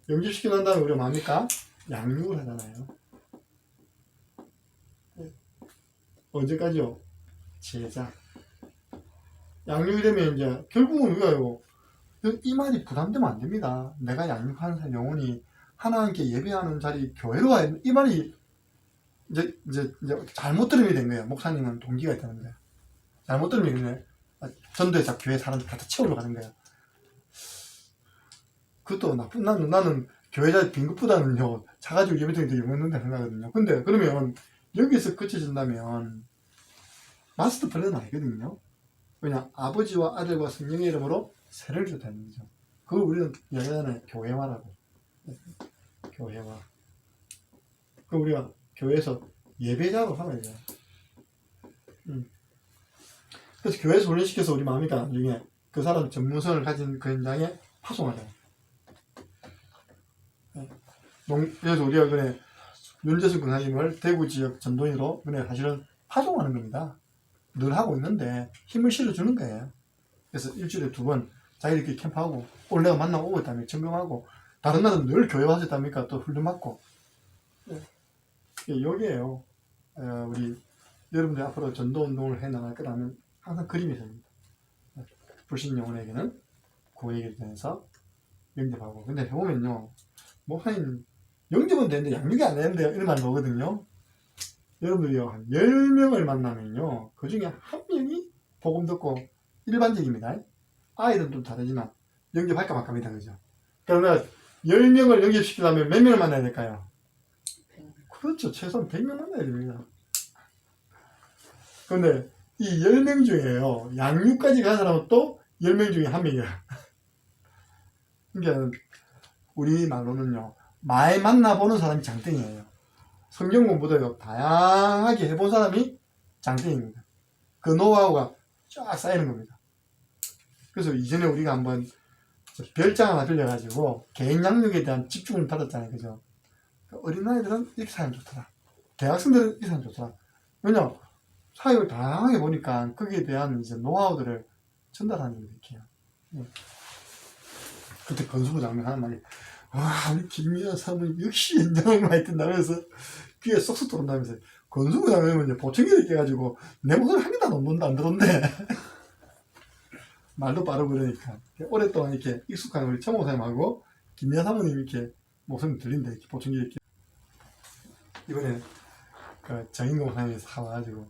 영접시키고 난 다음에 우리가 뭡니까? 양육을 하잖아요. 언제까지요? 제자. 양육이 되면 이제 결국은 우리가요, 이 말이 부담되면 안 됩니다. 내가 양육하는 사람 영혼이 하나님께 예배하는 자리 교회로 가야 돼. 이 말이 이제 잘못 들으면 된 거예요. 목사님은 동기가 있다는 거예요. 잘못 들으면 그냥 전도에서 교회 사람들 갖다 채우러 가는 거예요. 그것도 나쁜, 나는 교회 자리 빈 것보다는요, 자가지고 예배 드리는 게 용했는데 생각하거든요. 근데 그러면 여기서 그쳐진다면 마스터 플랜은 아니거든요. 그냥 아버지와 아들과 성령의 이름으로 세를 줬다는 거죠. 그걸 우리는 이야기하잖아요. 교회화라고. 교회화. 그 우리가 교회에서 예배자로 하면 돼요. 그래서 교회에서 훈련시켜서 우리 마음이니까 나중에 그 사람 전문성을 가진 그 현장에 파송하잖아요. 그래서 우리가 그래 윤재수 권사님을 대구 지역 전도인으로 그래 사실은 파송하는 겁니다. 늘 하고 있는데 힘을 실어주는 거예요. 그래서 일주일에 2번 자기들끼리 캠프하고 오늘 내가 만나고 오고 있다며 점검하고 다른 날은 늘 교회 와서 있답니까? 또 훈련 받고. 여기에요. 우리 여러분들 앞으로 전도운동을 해나갈 거라면 항상 그림이 됩니다. 불신 영혼에게는 구원에게 대해서 영접하고. 근데 해보면요, 목사님 영접은 되는데 양육이 안 되는데요, 이런 말 나오거든요. 여러분들이요, 한 10명을 만나면요, 그 중에 한 명이 복음 듣고 일반적입니다. 아이들은 좀 다르지만 영접할까 말까입니다. 그죠? 그러면 10명을 영접시키려면 몇 명을 만나야 될까요? 그렇죠. 최소한 100명 만나야 됩니다. 그런데 이 10명 중에요, 양육까지 간 사람은 또 10명 중에 1명이야. 그러니까 우리 말로는요, 많이 만나보는 사람이 장땡이에요. 성경 공부도 다양하게 해본 사람이 장땡입니다. 그 노하우가 쫙 쌓이는 겁니다. 그래서 이전에 우리가 한번 별장 하나 빌려가지고 개인 양육에 대한 집중을 받았잖아요. 그죠? 어린아이들은 이렇게 사면 좋더라. 대학생들은 이렇게 사면 좋더라. 왜냐? 사역을 다양하게 보니까 거기에 대한 이제 노하우들을 전달하는 게 이렇게요. 그때 건수부 장면 하는 말이, 와, 우리 김미아 사모님 역시 연장을 많이 뜬다면서 귀에 쏙쏙 들어온다면서. 건수부 장면은 보청기를 깨가지고 내 목소리 한 개도 안 들었네. 말도 빠르고 그러니까 오랫동안 이렇게 익숙한 우리 청 목사님하고 김미아 사모님 이렇게 목소리 들린다. 이렇게 보청기 이렇게. 이번에 그 정인공 목사님이 사와가지고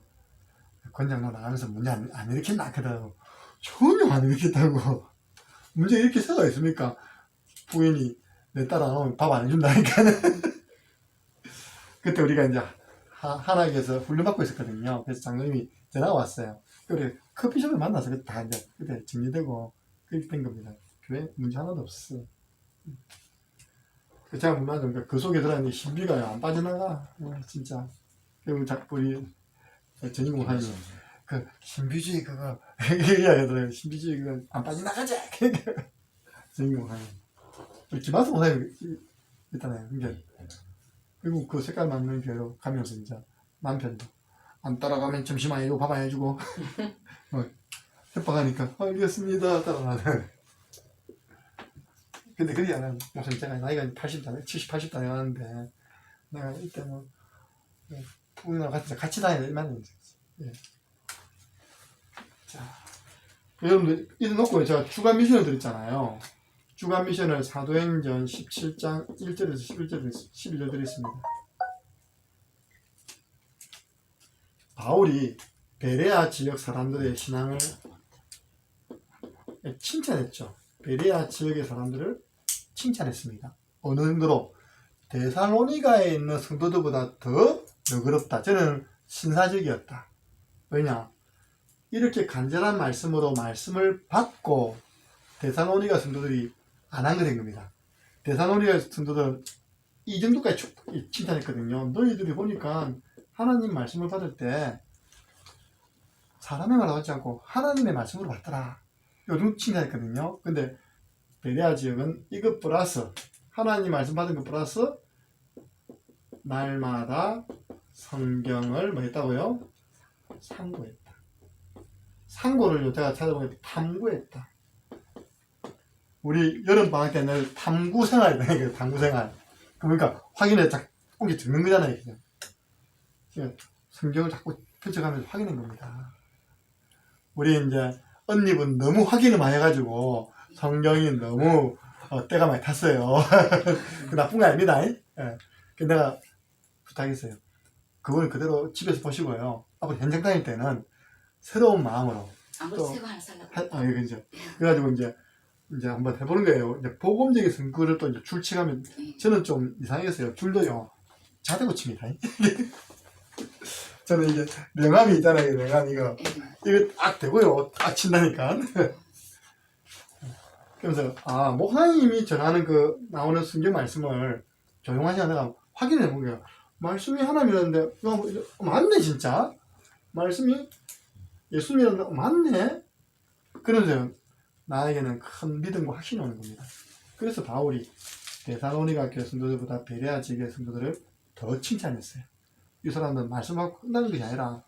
권장로 나가면서 문제 안 일으켰나 그러더라고. 전혀 안 일으켰다고. 문제 이렇게 새가 있습니까? 부인이 내 딸 안 오면 밥 안 해준다니까. 그때 우리가 이제 한학에서 훈련받고 있었거든요. 그래서 장로님이 전화가 왔어요. 그래 커피숍에 만나서 그때 다 이제 그때 정리되고 그렇게 된 겁니다. 교회 문제 하나도 없었어. 제가 문화좀 그 속에 들어가는 신비가 안 빠져나가. 진짜. 그리고 자꾸 우리 전인공 목사님이 그 신비주의 그거 이야기하더라고요. 신비주의 그거 안 빠져나가자. 전인공 목사님. 김하수 목사님 있잖아요. 그러니까 그리고 그 색깔 맞는 교회로 가면서 진짜 남편도 안 따라가면 점심 안 해주고 밥 안 해주고 협박하니까 알겠습니다 따라가네. 근데 그게 안 하는 목사님 있잖아요. 나이가 80다 70, 80다 되었는데 내가 이때 뭐 부인하고 같이 다니는 일만 예. 자, 여러분들 이래 놓고 제가 주간 미션을 드렸잖아요. 주간 미션을 사도행전 17장 1절에서 11절 드렸습니다. 바울이 베레아 지역 사람들의 신앙을 칭찬했죠. 베레아 지역의 사람들을 칭찬했습니다. 어느 정도로 데살로니가에 있는 성도들보다 더 너그럽다. 저는 신사적이었다. 왜냐? 이렇게 간절한 말씀으로 말씀을 받고 데살로니가 성도들이 안 한 거된 겁니다. 데살로니가 성도들은 이 정도까지 칭찬했거든요. 너희들이 보니까 하나님 말씀을 받을 때 사람의 말을 받지 않고 하나님의 말씀으로 받더라. 요즘 칭찬했거든요. 근데 베레아 지역은 이것 플러스 하나님 말씀 받은 것 플러스 날마다 성경을 뭐 했다고요? 상고했다. 상고를 제가 찾아보니까 탐구했다. 우리 여름방학 때 늘 탐구생활이다. 탐구생활. 그러니까 확인해 딱 꼭이 듣는 거잖아요. 그냥 성경을 자꾸 펼쳐가면서 확인한 겁니다. 우리 이제 언니분 너무 확인을 많이 해가지고 성경이 너무 때가 많이 탔어요. 그 나쁜 거 아닙니다. 예. 그래서 내가 부탁했어요. 그걸 그대로 집에서 보시고요. 앞으로 현장 다닐 때는 새로운 마음으로 아무리 새거 하나 살라고. 그죠. 그래가지고 이제 한번 해보는 거예요. 이제 복음적인 성구를 또 이제 줄치가면 저는 좀 이상했어요. 줄도요. 자대고 칩니다. 저는 이게 명암이 있잖아요. 명암 이거 딱 대고요. 딱 친다니까. 그래서 목사님이 전하는 그 나오는 성경 말씀을 조용하지 않아 확인해 본 거예요. 말씀이 하나님이라는데 맞네 진짜. 말씀이 예수님이라는데 맞네. 그러면서 나에게는 큰 믿음과 확신이 오는 겁니다. 그래서 바울이 데살로니가 교회 성도들보다 베레아 지역의 성도들을 더 칭찬했어요. 이 사람들은 말씀하고 끝나는 것이 아니라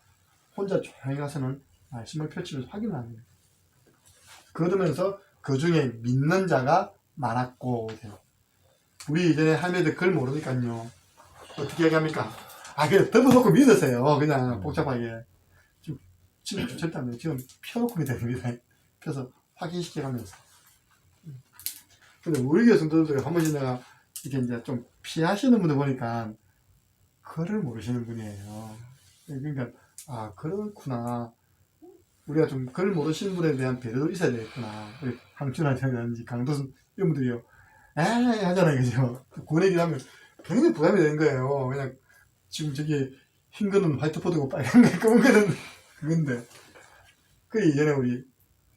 혼자 조용히 가서는 말씀을 펼치면서 확인을 하는 거예요. 그러면서 그 중에 믿는 자가 많았고, 우리 이전에 할매들 글 모르니까요. 어떻게 얘기합니까? 그냥 덮어놓고 믿으세요. 그냥 복잡하게. 지금 절대 안 돼요. 지금 펴놓고 믿어야 됩니다. 펴서 확인시켜가면서. 근데 우리 교회 성도들이 한 번씩 내가 이렇게 이제 좀 피하시는 분들 보니까 글을 모르시는 분이에요. 그러니까, 그렇구나. 우리가 좀 글 모르시는 분에 대한 배려도 있어야 되겠구나. 우리 황춘아라든지 강도순 이런 분들이요. 하잖아요. 그죠? 그 얘기를 하면 굉장히 부담이 되는 거예요. 그냥 지금 저기 흰 거는 화이트보드고 빨간 거 검은 거는 그건데. 그 이전에 우리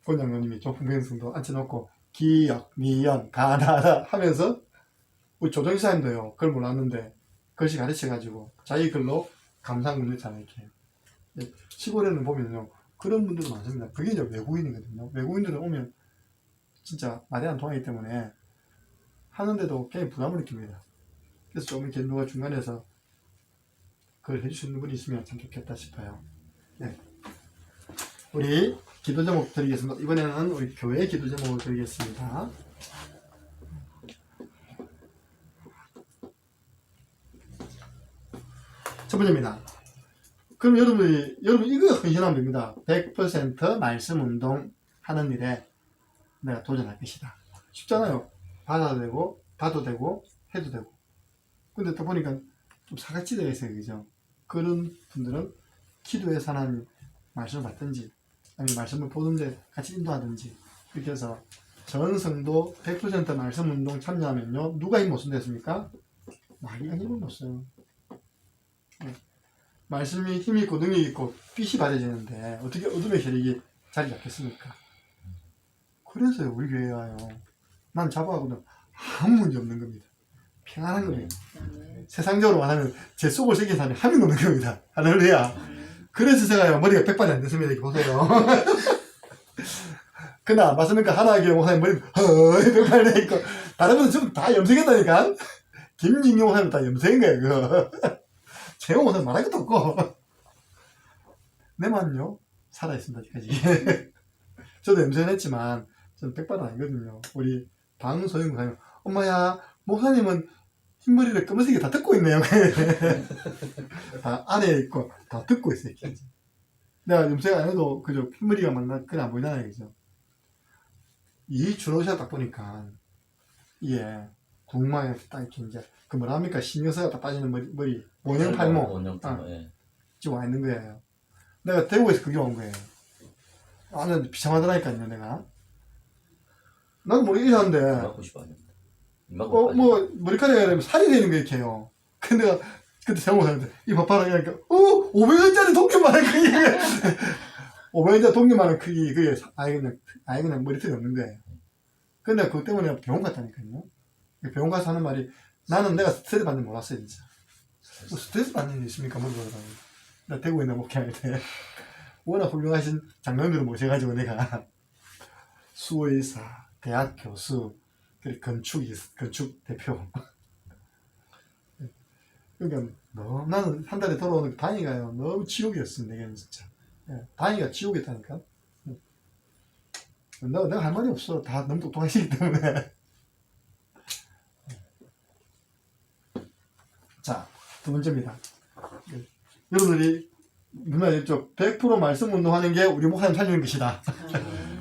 권장로님이 조풍병성도 앉혀놓고 기역, 미연, 가나다 하면서 우리 조정시사님도요. 글 몰랐는데 글씨 가르쳐가지고 자기 글로 감상 글렸잖아요. 이렇게. 시골에는 보면요. 그런 분들도 많습니다. 그게 이제 외국인이거든요. 외국인들은 오면 진짜 말이 안 통하기 때문에 하는데도 굉장히 부담을 느낍니다. 그래서 좀 이렇게 누가 중간에서 그걸 해줄 수 있는 분이 있으면 참 좋겠다 싶어요. 네. 우리 기도 제목 드리겠습니다. 이번에는 우리 교회 기도 제목을 드리겠습니다. 첫 번째입니다. 그럼 여러분 이거 헌신하면 됩니다. 100% 말씀 운동 하는 일에 내가 도전할 것이다. 쉽잖아요. 받아도 되고, 봐도 되고, 해도 되고. 근데 또 보니까 좀 사각지 되어 있어요. 그죠? 그런 분들은 기도해서 하나님 말씀을 받든지, 아니면 말씀을 보는데 같이 인도하든지, 이렇게 해서 전 성도 100% 말씀 운동 참여하면요. 누가 힘 못 쓴다 했습니까? 마귀가 힘을 못 써요. 네. 말씀이 힘이 있고 능력이 있고 빛이 발해지는데 어떻게 어둠의 세력이 자리 잡겠습니까? 그래서요 우리 교회 와요. 난 잡아하고는 아무 문제 없는 겁니다. 평안한 겁니다. 세상적으로 말하면 제 속을 새긴 사람이 한 명 없는 겁니다. 할렐루야. 그래서 제가요 머리가 백발이 안 됐습니다. 이렇게 보세요. 그나 안 봤습니까? 하나의 목사님 머리 백발이 돼 있고 다른 분은 좀 다 염색했다니까. 김진경 목사님 다 염색인 거예요. 그거. 제가 오늘 말할 것도 없고 내만요 살아있습니다 아직까지. 저도 염색했지만 저는 백발은 아니거든요. 우리 방소영 목사님 엄마야 목사님은 흰머리를 검은색이 다 뜯고 있네요. 다 안에 있고 다 뜯고 있어요. 내가 염색 안 해도 그저 흰머리가 만나 그냥 안 보이잖아요. 그죠? 이 주로시가 딱 보니까 이게 궁망에 딱 이렇게 이제 그 뭐라 합니까 신경쇠가 딱 빠지는 머리 원형팔모 원형팔모. 예. 지금 와 있는 거예요. 내가 대구에서 그게 온 거예요. 완전 비참하더라니까요 내가. 나도 모르게 일하는데 맞고 싶어 하는데. 맞고 뭐 머리카락에 살이 되는 거 이렇게 해요. 근데 내가 그때 생각하는데 이 봐봐라 그러니까 500원짜리 동전만한 크기 500원짜리 동전만한 크기 그게 아예 그냥 머리털이 없는 거예요. 근데 그것 때문에 병원 갔다니까요. 병원 가서 하는 말이 나는 내가 스트레스 받는 줄 몰랐어요 진짜. 뭐 스트레스 받는 일 있습니까? 물어보더라고요. 나 대구에 있는 목회할 때 워낙 훌륭하신 장로님들을 모셔가지고 내가 수의사, 대학 교수, 그리고 건축 대표. 그러니까 나는 한 달에 돌아오는 다니가요 너무 지옥이었어 내게는 진짜. 다니가 지옥이었다니까. 내가 할 말이 없어. 다 너무 똑똑하시기 때문에. 자, 두 번째입니다. 여러분들이 누나 이쪽 100% 말씀 운동하는 게 우리 목사님 살리는 것이다.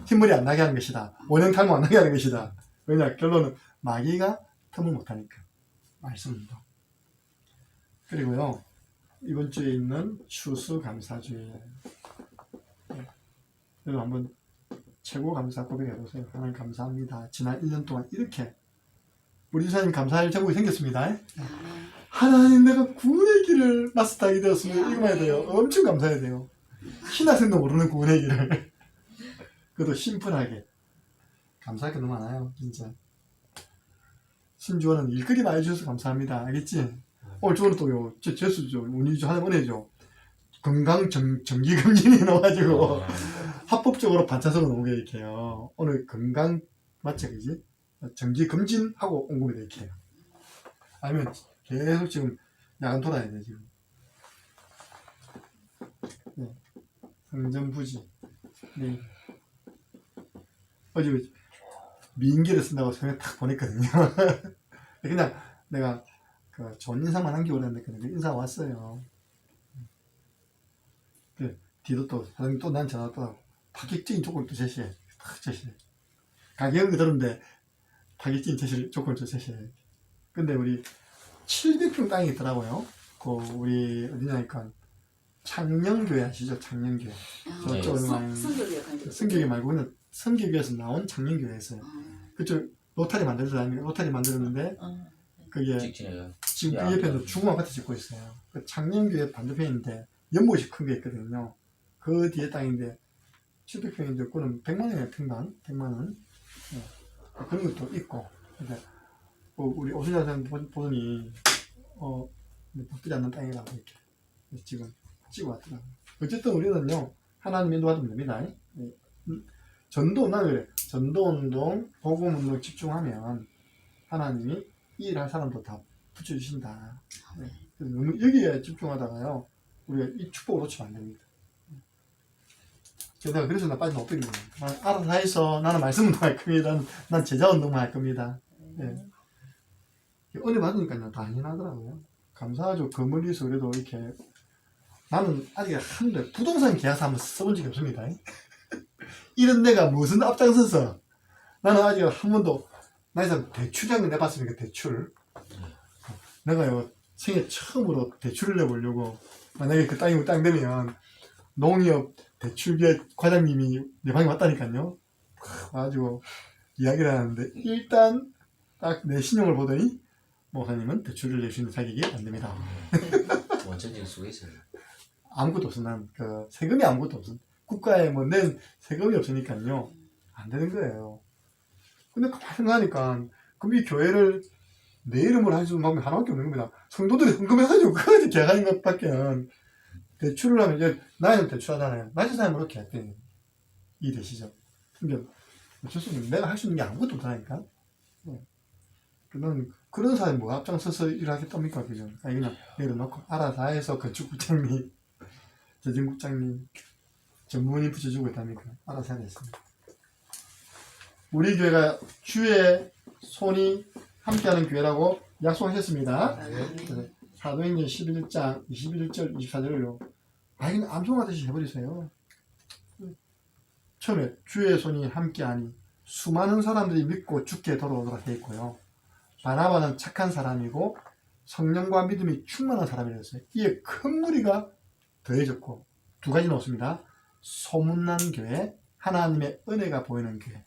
흰물이 안 나게 하는 것이다. 원형 탈모 안 나게 하는 것이다. 왜냐 결론은 마귀가 틈을 못하니까 말씀 운동. 그리고요 이번 주에 있는 추수감사주의예요. 여러분 한번 최고 감사 고백해보세요. 하나님 감사합니다. 지난 1년 동안 이렇게 우리 주사님 감사할 제목이 생겼습니다. 하나님 내가 구원의 길을 마스터하게 되었으면 이거 해야 돼요. 엄청 감사해야 돼요. 신학생도 모르는 구원의 길을. 그것도 심플하게. 감사할 게 너무 많아요. 진짜. 신주원은 일거리 많이 주셔서 감사합니다. 알겠지? 오늘 저는 또요. 재수죠. 운이죠. 하나님 은혜죠. 건강 정기검진이 나와가지고 합법적으로 반차석을 놓은 게 이렇게요. 오늘 건강 맞지 그지? 정기검진하고 온 겁니다 이렇게. 아니면 계속 지금 야간 돌아야 돼 지금. 네. 성전부지. 네. 어제 민기를 쓴다고 성에 탁 보냈거든요. 그냥 내가 그 좋은 인사만 한 게 오랬는데 그 인사 왔어요. 그 뒤도 또 사장님 또 난 전화 또 파격적인 조건을 또 제시해. 탁 제시해. 가격은 그대로인데 파격적인 조건을 또 제시해. 근데 우리 700평 땅이 있더라고요. 그 우리 어디냐니까 창녕교회 아시죠? 창녕교회. 저쪽 성교회 말고는 성교교회에서 나온 창녕교회였어요. 그쪽 로타리 만들었다니까 로타리 만들었는데 그게 지금 그 옆에는 중국 아파트 짓고 있어요. 그 창녕교회 반대편인데 연못이 큰 게 있거든요. 그 뒤에 땅인데 700평인데 그거는 100만 원이에요. 평당 100만 원. 네. 그런 것도 있고. 근데 우리 오순자 선생님 보더니 바뀌지 않는 땅이라고 이렇게 지금 찍어 왔더라고요. 어쨌든 우리는요 하나님 인도받으면 됩니다. 전도 나 그래. 전도운동, 복음운동 집중하면 하나님이 이 일할 사람도 다 붙여주신다. 네. 그래서 너무 여기에 집중하다가요 우리가 이 축복을 놓치면 안 됩니다. 그래서 나 빠진 어떻게 돼요? 알아서 해서 나는 말씀 운동할 겁니다. 난 제자 운동만 할 겁니다. 네. 은혜 받으니까요 당연하더라고요. 감사하죠. 그 멀리서 그래도 이렇게 나는 아직 한데 부동산 계약서 한번 써본 적이 없습니다. 이런 데가 무슨 앞장서서 나는 아직 한 번도 나에서 대출장을 내봤으니까 대출 내가요 생애 처음으로 대출을 내보려고 만약에 그 땅이 땅 되면 농협 대출기획 과장님이 내 방에 왔다니까요. 가지고 이야기를 하는데 일단 딱 내 신용을 보더니 목사님은 대출을 낼 수 있는 자격이 안 됩니다. 원천적 속에 있어요. 아무것도 없어. 난 그 세금이 아무것도 없어. 국가에 뭐 낸 세금이 없으니까요 안 되는 거예요. 근데 가만히 생각하니까 그럼 이 교회를 내 이름으로 할 수 있는 방법이 하나밖에 없는 겁니다. 성도들이 헌금해가지고 그까지 계약하는 것밖에 대출을 하면 이제 나이는 대출하잖아요. 나이 사람으로 계약돼. 이해되시죠? 그러니까 어쩔 수 없는 내가 할 수 있는 게 아무것도 없다니까. 그는 그런 사람이 뭐 앞장서서 일하겠답니까? 그죠? 아니 그냥 내려놓고 알아서 해서 건축국장님, 재정국장님, 전문의 붙여주고 있다니까 알아서 하겠습니다. 우리 교회가 주의 손이 함께하는 교회라고 약속하셨습니다. 사도행전 11장 21절 24절을요. 아니 암송하듯이 해버리세요. 처음에 주의 손이 함께하니 수많은 사람들이 믿고 죽게 돌아오도록 되어 있고요. 바나바는 착한 사람이고 성령과 믿음이 충만한 사람이었어요. 이에 큰 무리가 더해졌고 두 가지 넣습니다. 소문난 교회, 하나님의 은혜가 보이는 교회.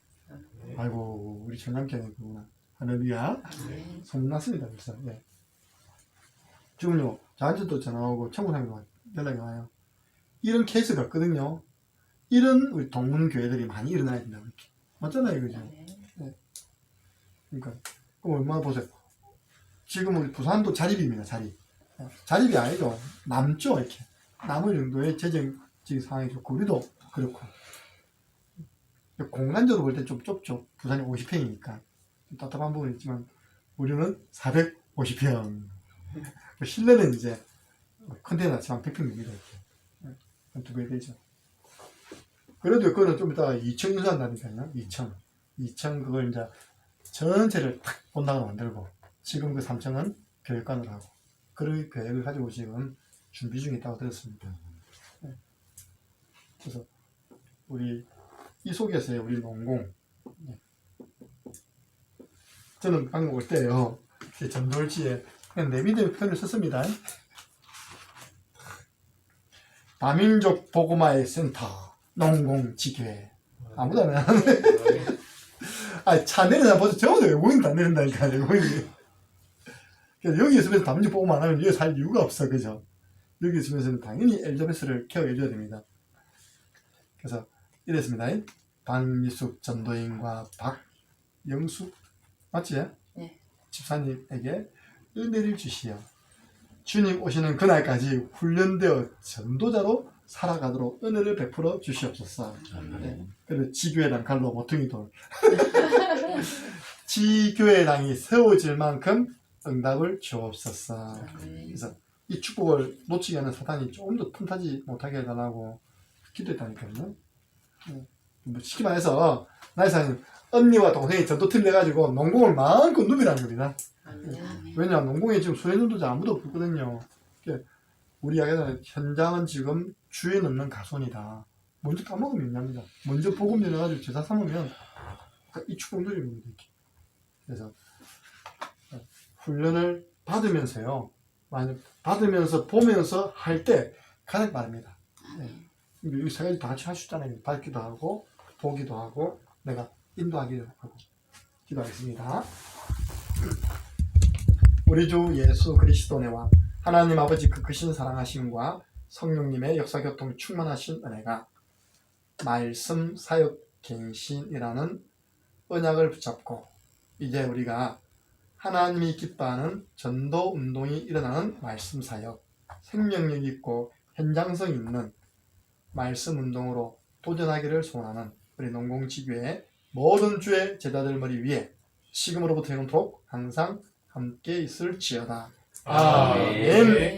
아이고 우리 청량교회구나. 할렐루야. 소문났습니다. 그래서 예. 지금요 저한테도 전화 오고 청구상에도 연락이 와요. 이런 케이스가 없거든요. 이런 우리 동문교회들이 많이 일어나야 된다고 이렇게. 맞잖아요, 그죠? 네. 그러니까 그럼 얼마나 보세요. 지금 우리 부산도 자립입니다. 자립이 아니죠. 남죠 이렇게. 남을 정도의 재정적 상황이 좋고 우리도 그렇고. 공간적으로 볼 때 좀 좁죠. 부산이 50평이니까 답답한 부분이 있지만 우리는 450평. 실내는 이제 컨테이너 지방 100평입니다. 이렇게. 두 배 되죠. 그래도 그거는 좀 이따가 2층 인수한다니까요. 2층 그걸 이제 전체를 탁 본당으로 만들고 지금 그 3층은 교육관을 하고 그런 계획을 가지고 지금 준비 중에 있다고 들었습니다. 네. 그래서 우리 이 속에서의 우리 농공 네. 저는 방금 올 때요 전돌지에 그냥 내 믿음의 표현을 썼습니다. 다민족 보고마의 센터 농공지교회 아무도 안 하네. 아, 차 내리다 보자. 저도 외국인도 안 내린다니까, 외국인이. 그래서 여기 있으면서 다민족 보고만 하면 여기 살 이유가 없어, 그죠? 여기 있으면서는 당연히 엘리자베스를 케어해줘야 됩니다. 그래서 이랬습니다. 박미숙 전도인과 박영숙, 맞지? 네. 집사님에게 은혜를 주시어 주님 오시는 그날까지 훈련되어 전도자로 살아가도록 은혜를 베풀어 주시옵소서. 네. 그리고 지교회당 갈로 모퉁이 돌. 지교회당이 세워질 만큼 응답을 주옵소서. 그래서 이 축복을 놓치게 하는 사탄이 조금 더 틈타지 못하게 해달라고 기도했다니까요. 뭐 쉽게 말해서 나이사님 언니와 동생이 전도팀 내가지고 농공을 마음껏 누비라는 겁니다. 왜냐하면 농공에 지금 수혜전도자 아무도 없거든요. 우리 이야기는 현장은 지금 주에 넣는 가손이다. 먼저 까먹으면 있답니다. 먼저 복음 내려가지고 제사 삼으면 이 축복 누리는 겁니다. 이렇게. 그래서 훈련을 받으면서요. 받으면서 보면서 할 때 가장 빠릅니다. 네. 이 세 가지 다 같이 할 수 있잖아요. 받기도 하고 보기도 하고 내가 인도하기도 하고. 기도하겠습니다. 우리 주 예수 그리스도의 왕 하나님 아버지 그 크신 사랑하심과 성령님의 역사교통 충만하신 은혜가 말씀 사역 갱신이라는 언약을 붙잡고 이제 우리가 하나님이 기뻐하는 전도 운동이 일어나는 말씀 사역, 생명력 있고 현장성 있는 말씀 운동으로 도전하기를 소원하는 우리 농공지교의 모든 주의 제자들 머리 위에 지금으로부터 영원토록 항상 함께 있을지어다. 아멘.